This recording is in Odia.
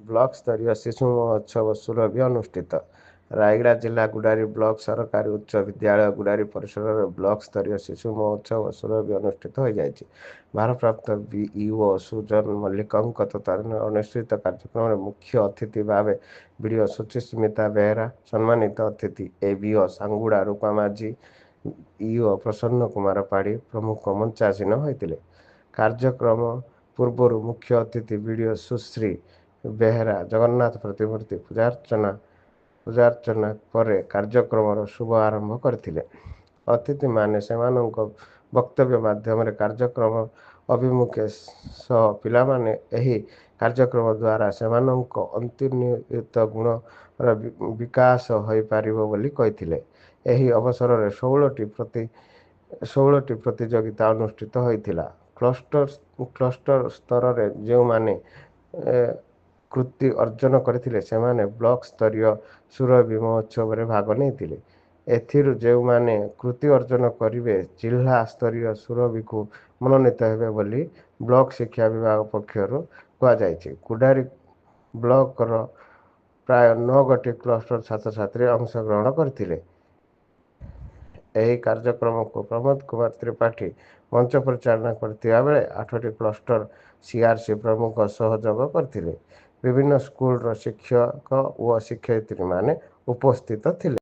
ବ୍ଲକ ସ୍ତରୀୟ ଶିଶୁ ମହୋତ୍ସବ ସୁରଭି ଅନୁଷ୍ଠିତ। ରାୟଗଡ଼ା ଜିଲ୍ଲା ଗୁଡ଼ାରୀ ବ୍ଲକ ସରକାରୀ ଉଚ୍ଚ ବିଦ୍ୟାଳୟ ଗୁଡ଼ାରୀ ପରିସରରେ ବ୍ଲକ ସ୍ତରୀୟ ଶିଶୁ ମହୋତ୍ସବ ସୁରଭି ଅନୁଷ୍ଠିତ ହୋଇଯାଇଛି। ଭାରପ୍ରାପ୍ତ ବିଇଓ ସୁଜନ ମଲ୍ଲିକଙ୍କ ତତ୍ତ୍ୱାବଧାନରେ ଅନୁଷ୍ଠିତ କାର୍ଯ୍ୟକ୍ରମରେ ମୁଖ୍ୟ ଅତିଥି ଭାବେ ବିଡ଼ିଓ ସୁଚିସ୍ମିତା ବେହେରା, ସମ୍ମାନିତ ଅତିଥି ଏବିଓ ସାଙ୍ଗୁଡ଼ା ରୂପା ମାଝୀ, ଇଓ ପ୍ରସନ୍ନ କୁମାର ପାଢ଼ୀ ପ୍ରମୁଖ ମଞ୍ଚାସୀନ ହୋଇଥିଲେ। କାର୍ଯ୍ୟକ୍ରମ ପୂର୍ବରୁ ମୁଖ୍ୟ ଅତିଥି ବିଡ଼ିଓ ସୁଶ୍ରୀ ବେହେରା ଜଗନ୍ନାଥ ପ୍ରତିମୂର୍ତ୍ତି ପୂଜାର୍ଚ୍ଚନା ପରେ କାର୍ଯ୍ୟକ୍ରମର ଶୁଭ ଆରମ୍ଭ କରିଥିଲେ। ଅତିଥିମାନେ ସେମାନଙ୍କ ବକ୍ତବ୍ୟ ମାଧ୍ୟମରେ କାର୍ଯ୍ୟକ୍ରମ ଅଭିମୁଖେ ସହ ପିଲାମାନେ ଏହି କାର୍ଯ୍ୟକ୍ରମ ଦ୍ୱାରା ସେମାନଙ୍କ ଅନ୍ତର୍ନିହିତ ଗୁଣର ବିକାଶ ହୋଇପାରିବ ବୋଲି କହିଥିଲେ। ଏହି ଅବସରରେ 16ଟି ପ୍ରତିଯୋଗିତା ଅନୁଷ୍ଠିତ ହୋଇଥିଲା। କ୍ଲଷ୍ଟର ସ୍ତରରେ ଯେଉଁମାନେ କୃତି ଅର୍ଜନ କରିଥିଲେ ସେମାନେ ବ୍ଲକ ସ୍ତରୀୟ ସୁରଭି ମହୋତ୍ସବରେ ଭାଗ ନେଇଥିଲେ। ଏଥିରୁ ଯେଉଁମାନେ କୃତି ଅର୍ଜନ କରିବେ ଜିଲ୍ଲା ସ୍ତରୀୟ ସୁରଭିକୁ ମନୋନୀତ ହେବେ ବୋଲି ବ୍ଲକ ଶିକ୍ଷା ବିଭାଗ ପକ୍ଷରୁ କୁହାଯାଇଛି। ଗୁଡ଼ାରୀ ବ୍ଲକର ପ୍ରାୟ 9 ଗୋଟି କ୍ଲଷ୍ଟର ଛାତ୍ରଛାତ୍ରୀ ଅଂଶଗ୍ରହଣ କରିଥିଲେ। ଏହି କାର୍ଯ୍ୟକ୍ରମକୁ ପ୍ରମୋଦ କୁମାର ତ୍ରିପାଠୀ ମଞ୍ଚ ପରିଚାଳନା କରିଥିବା ବେଳେ 8ଟି କ୍ଲଷ୍ଟର ସିଆର୍ସି ପ୍ରମୁଖ ସହଯୋଗ କରିଥିଲେ। ବିଭିନ୍ନ ସ୍କୁଲର ଶିକ୍ଷକ ଓ ଶିକ୍ଷୟିତ୍ରୀମାନେ ଉପସ୍ଥିତ ଥିଲେ।